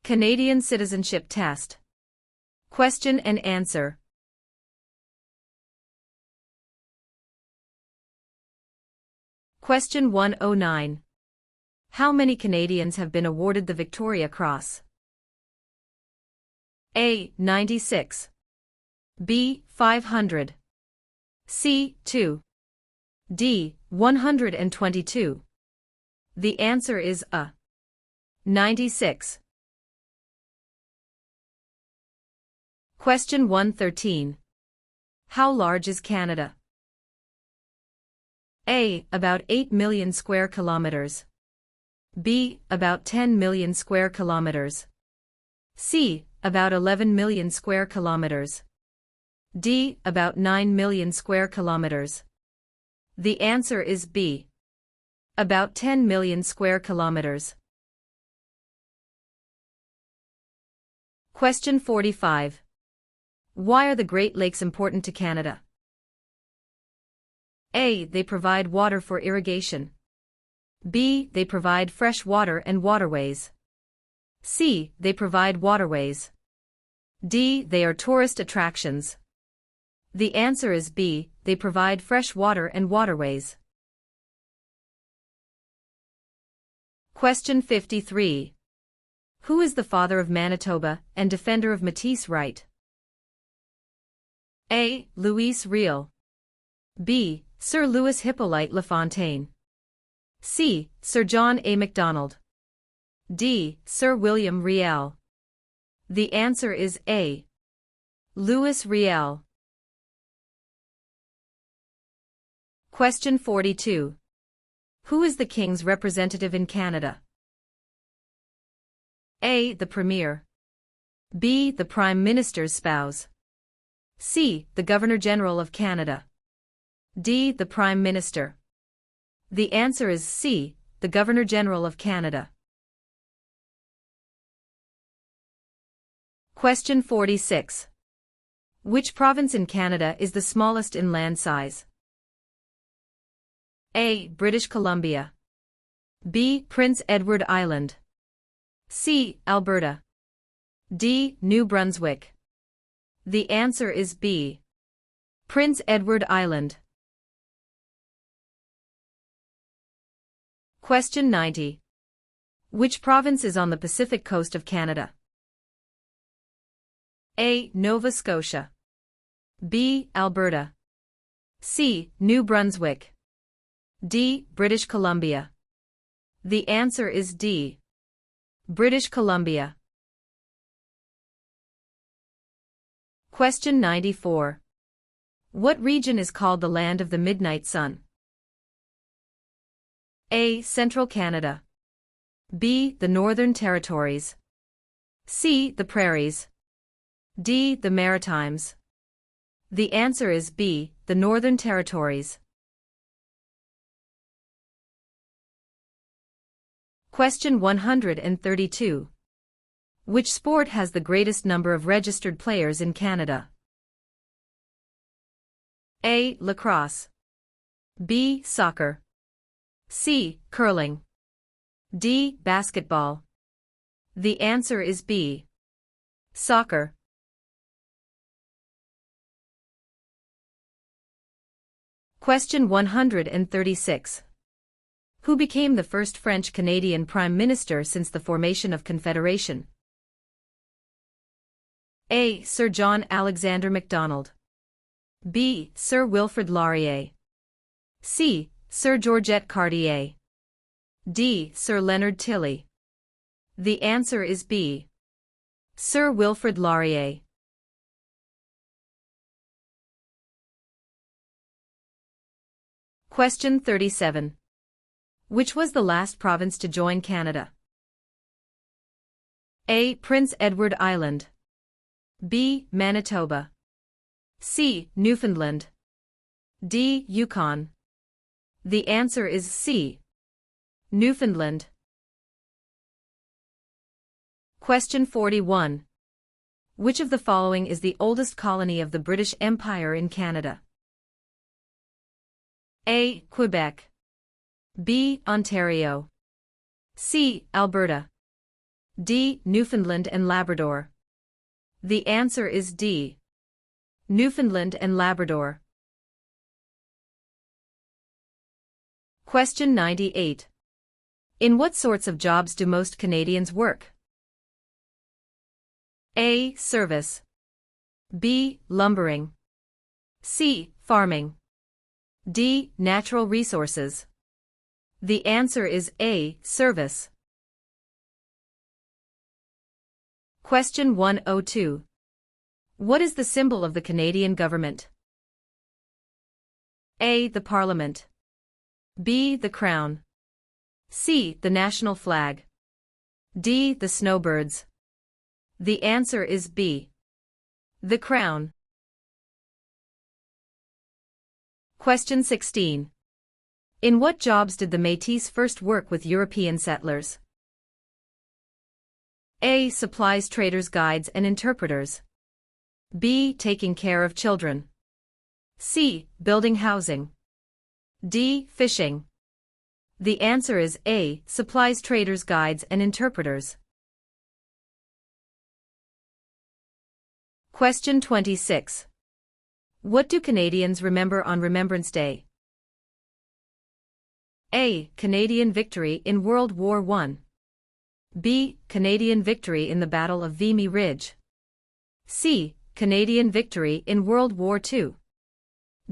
Canadian Citizenship Test. Question and answer. Question 109. How many Canadians have been awarded the Victoria Cross? A. 96. B. 500. C. 2. D. 122. The answer is A. 96. Question 113. How large is Canada? A. About 8 million square kilometers. B. About 10 million square kilometers. C. About 11 million square kilometers. D. About 9 million square kilometers. The answer is B. About 10 million square kilometers. Question 45. Why are the Great Lakes important to Canada? A. They provide water for irrigation. B. They provide fresh water and waterways. C. They provide waterways. D. They are tourist attractions. The answer is B. They provide fresh water and waterways. Question 53. Who is the father of Manitoba and defender of Métis right? A. Louis Riel. B. Sir Louis Hippolyte Lafontaine. C. Sir John A. Macdonald. D. Sir William Riel. The answer is A. Louis Riel. Question 42. Who is the King's representative in Canada? A. The Premier. B. The Prime Minister's spouse. C. The Governor-General of Canada. D. The Prime Minister. The answer is C. The Governor-General of Canada. Question 46. Which province in Canada is the smallest in land size? A. British Columbia. B. Prince Edward Island. C. Alberta. D. New Brunswick. The answer is B. Prince Edward Island. Question 90. Which province is on the Pacific coast of Canada? A. Nova Scotia. B. Alberta. C. New Brunswick. D. British Columbia. The answer is D. British Columbia. Question 94. What region is called the Land of the Midnight Sun? A. Central Canada. B. The Northern Territories. C. The Prairies. D. The Maritimes. The answer is B. The Northern Territories. Question 132. Which sport has the greatest number of registered players in Canada? A. Lacrosse. B. Soccer. C. Curling. D. Basketball. The answer is B. Soccer. Question 136. Who became the first French-Canadian Prime Minister since the formation of Confederation? A. Sir John Alexander Macdonald. B. Sir Wilfrid Laurier. C. Sir Georgette Cartier. D. Sir Leonard Tilley. The answer is B. Sir Wilfrid Laurier. Question 37. Which was the last province to join Canada? A. Prince Edward Island. B. Manitoba. C. Newfoundland. D. Yukon. The answer is C. Newfoundland. Question 41. Which of the following is the oldest colony of the British Empire in Canada? A. Quebec. B. Ontario. C. Alberta. D. Newfoundland and Labrador. The answer is D. Newfoundland and Labrador. Question 98. In what sorts of jobs do most Canadians work? A. Service. B. Lumbering. C. Farming. D. Natural resources. The answer is A. Service. Question 102. What is the symbol of the Canadian government? A. The Parliament. B. The Crown. C. The national flag. D. The snowbirds. The answer is B. The Crown. Question 16. In what jobs did the Métis first work with European settlers? A. Supplies traders, guides and interpreters. B. Taking care of children. C. Building housing. D. Fishing. The answer is A. Supplies traders, guides and interpreters. Question 26. What do Canadians remember on Remembrance Day? A. Canadian victory in World War I. B. Canadian victory in the Battle of Vimy Ridge. C. Canadian victory in World War II.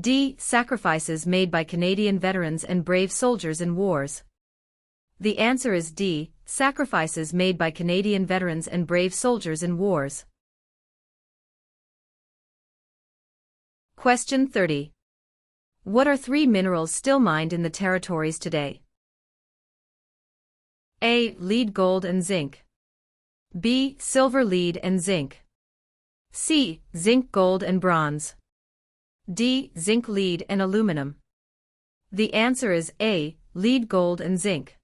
D. Sacrifices made by Canadian veterans and brave soldiers in wars. The answer is D. Sacrifices made by Canadian veterans and brave soldiers in wars. Question 30. What are three minerals still mined in the territories today? A. Lead, gold and zinc. B. Silver, lead and zinc. C. Zinc, gold and bronze. D. Zinc, lead and aluminum. The answer is A. Lead, gold and zinc.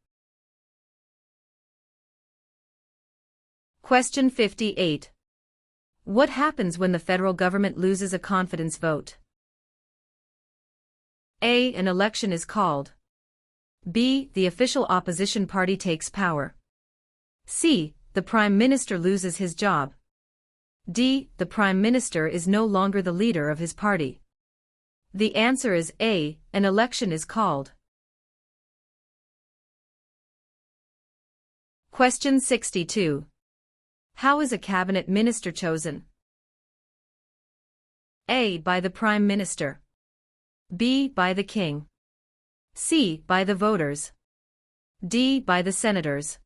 Question 58. What happens when the federal government loses a confidence vote? A. An election is called. B. The official opposition party takes power. C. The Prime Minister loses his job. D. The Prime Minister is no longer the leader of his party. The answer is A. An election is called. Question 62. How is a cabinet minister chosen? A. By the Prime Minister. B. By the King. C. By the voters. D. By the senators.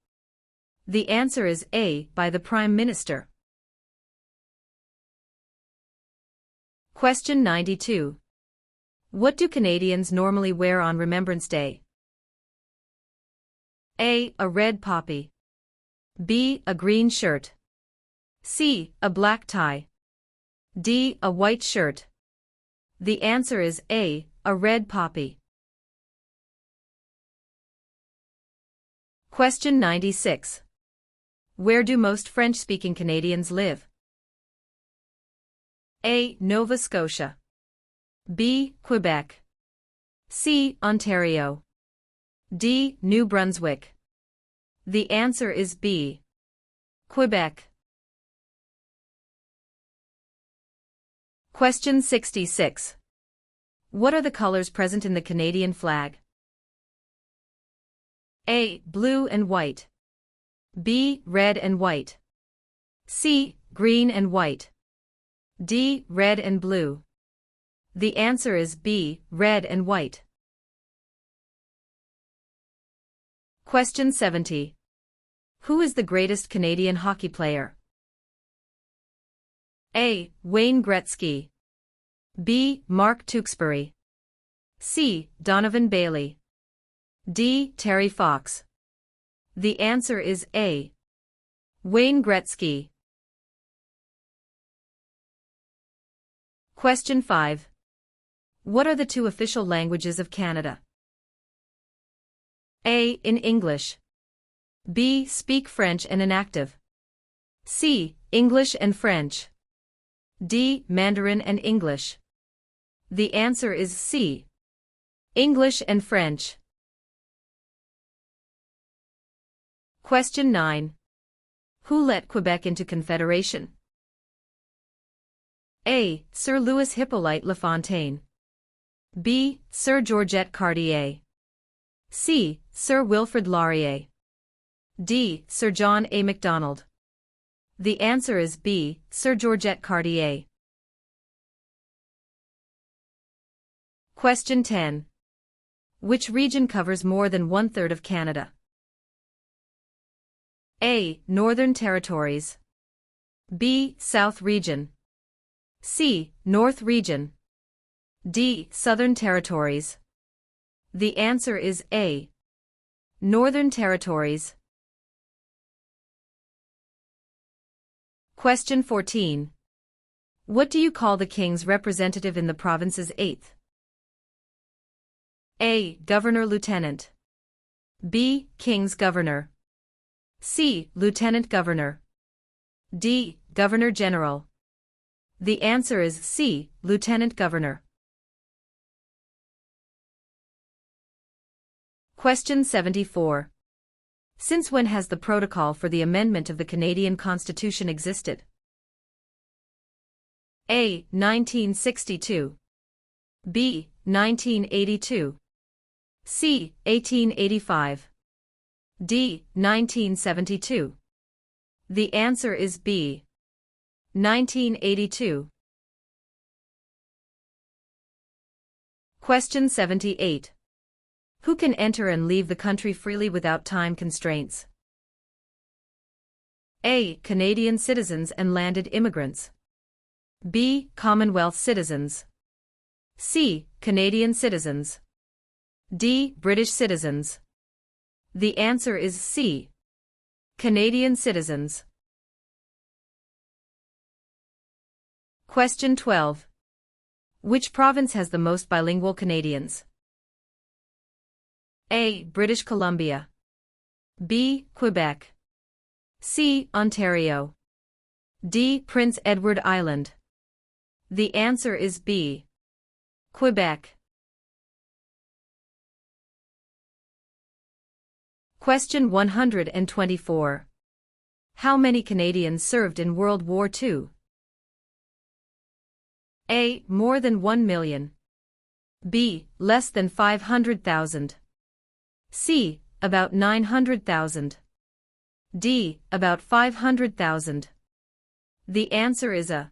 The answer is A. By the Prime Minister. Question 92. What do Canadians normally wear on Remembrance Day? A. A red poppy. B. A green shirt. C. A black tie. D. A white shirt. The answer is A. A red poppy. Question 96. Where do most French-speaking Canadians live? A. Nova Scotia. B. Quebec. C. Ontario. D. New Brunswick. The answer is B. Quebec. Question 66. What are the colors present in the Canadian flag? A. Blue and white. B. Red and white. C. Green and white. D. Red and blue. The answer is B. Red and white. Question 70. Who is the greatest Canadian hockey player? A. Wayne Gretzky. B. Mark Tewksbury. C. Donovan Bailey. D. Terry Fox. The answer is A. Wayne Gretzky. Question 5. What are the two official languages of Canada? A. In English. B. Speak French and inactive. C. English and French. D. Mandarin and English. The answer is C. English and French. Question 9. Who let Quebec into Confederation? A. Sir Louis Hippolyte Lafontaine. B. Sir Georgette Cartier. C. Sir Wilfrid Laurier. D. Sir John A. Macdonald. The answer is B. Sir Georgette Cartier. Question 10. Which region covers more than one-third of Canada? A. Northern Territories. B. South Region. C. North Region. D. Southern Territories. The answer is A. Northern Territories. Question 14. What do you call the King's representative in the province's 8th? A. Governor-Lieutenant. B. King's Governor. C. Lieutenant Governor. D. Governor-General. The answer is C. Lieutenant Governor. Question 74. Since when has the protocol for the amendment of the Canadian Constitution existed? A. 1962. B. 1982. C. 1885. D. 1972. The answer is B. 1982. Question 78. Who can enter and leave the country freely without time constraints? A. Canadian citizens and landed immigrants. B. Commonwealth citizens. C. Canadian citizens. D. British citizens. The answer is C. Canadian citizens. Question 12. Which province has the most bilingual Canadians? A. British Columbia. B. Quebec. C. Ontario. D. Prince Edward Island. The answer is B. Quebec. Question 124. How many Canadians served in World War II? A. More than 1 million. B. Less than 500,000. C. About 900,000. D. About 500,000. The answer is A.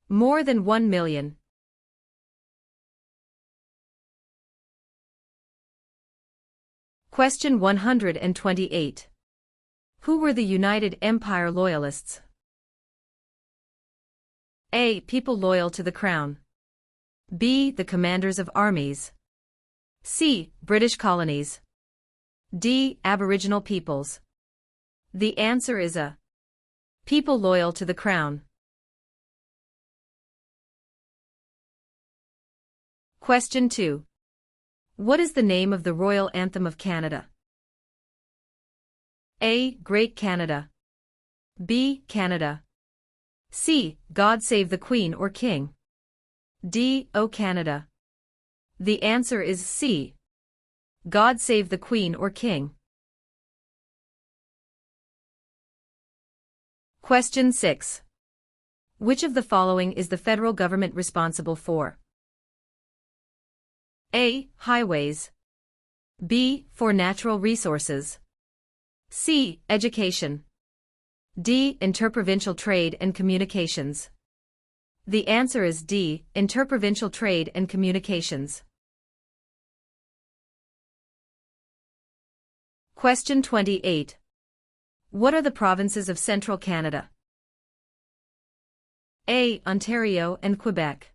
More than 1 million. Question 128. Who were the United Empire Loyalists? A. People loyal to the Crown. B. The commanders of armies. C. British colonies. D. Aboriginal peoples. The answer is A. People loyal to the Crown. Question 2. What is the name of the Royal Anthem of Canada? A. Great Canada. B. Canada. C. God Save the Queen or King. D. O Canada. The answer is C. God Save the Queen or King. Question 6. Which of the following is the federal government responsible for? A. Highways. B. For natural resources. C. Education. D. Interprovincial trade and communications. The answer is D. Interprovincial trade and communications. Question 28. What are the provinces of Central Canada? A. Ontario and Quebec.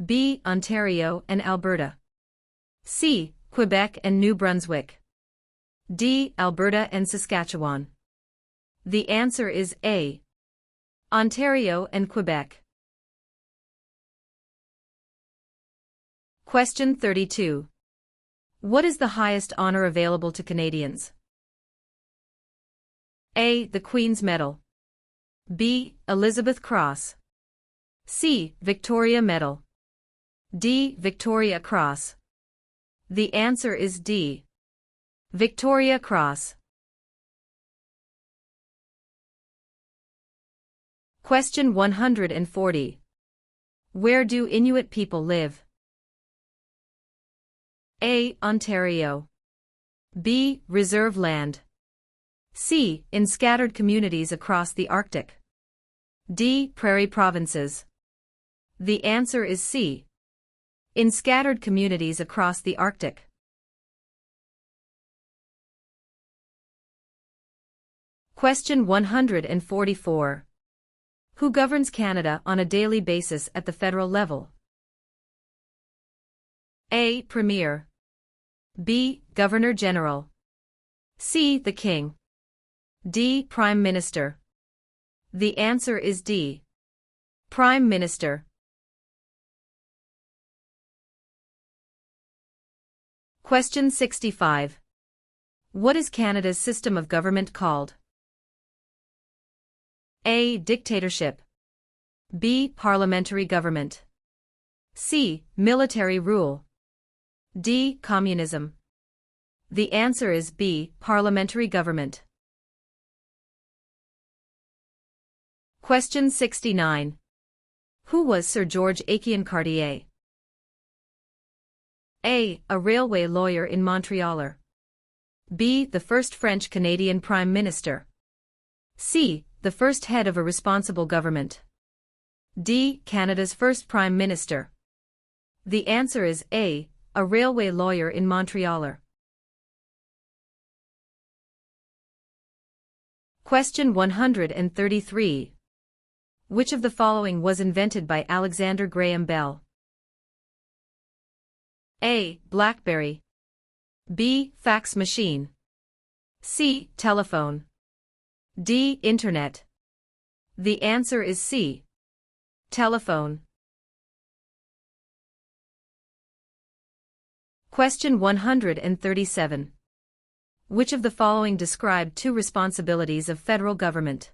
B. Ontario and Alberta. C. Quebec and New Brunswick. D. Alberta and Saskatchewan. The answer is A. Ontario and Quebec. Question 32. What is the highest honor available to Canadians? A. The Queen's Medal. B. Elizabeth Cross. C. Victoria Medal. D. Victoria Cross. The answer is D. Victoria Cross. Question 140. Where do Inuit people live? A. Ontario. B. Reserve land. C. In scattered communities across the Arctic. D. Prairie provinces. The answer is C. In scattered communities across the Arctic. Question 144. Who governs Canada on a daily basis at the federal level? A. Premier. B. Governor-General. C. The King. D. Prime Minister. The answer is D. Prime Minister. Question 65. What is Canada's system of government called? A. Dictatorship. B. Parliamentary government. C. Military rule. D. Communism. The answer is B. Parliamentary government. Question 69. Who was Sir George Aiken Cartier? A. A railway lawyer in Montreal. B. The first French-Canadian Prime Minister. C. The first head of a responsible government. D. Canada's first Prime Minister. The answer is A. A railway lawyer in Montreal. Question 133. Which of the following was invented by Alexander Graham Bell? A. BlackBerry. B. Fax machine. C. Telephone. D. Internet. The answer is C. Telephone. Question 137. Which of the following describe two responsibilities of federal government?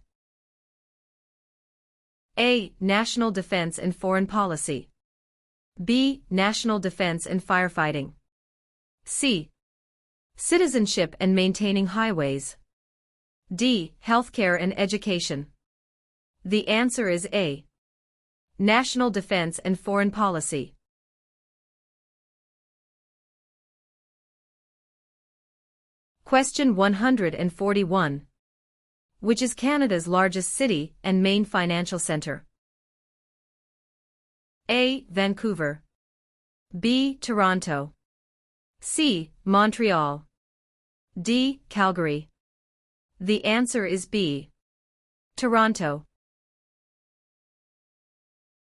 A. National defense and foreign policy. B. National defense and firefighting. C. Citizenship and maintaining highways. D. Healthcare and education. The answer is A. National defense and foreign policy. Question 141. Which is Canada's largest city and main financial centre? A. Vancouver. B. Toronto. C. Montreal. D. Calgary. The answer is B. Toronto.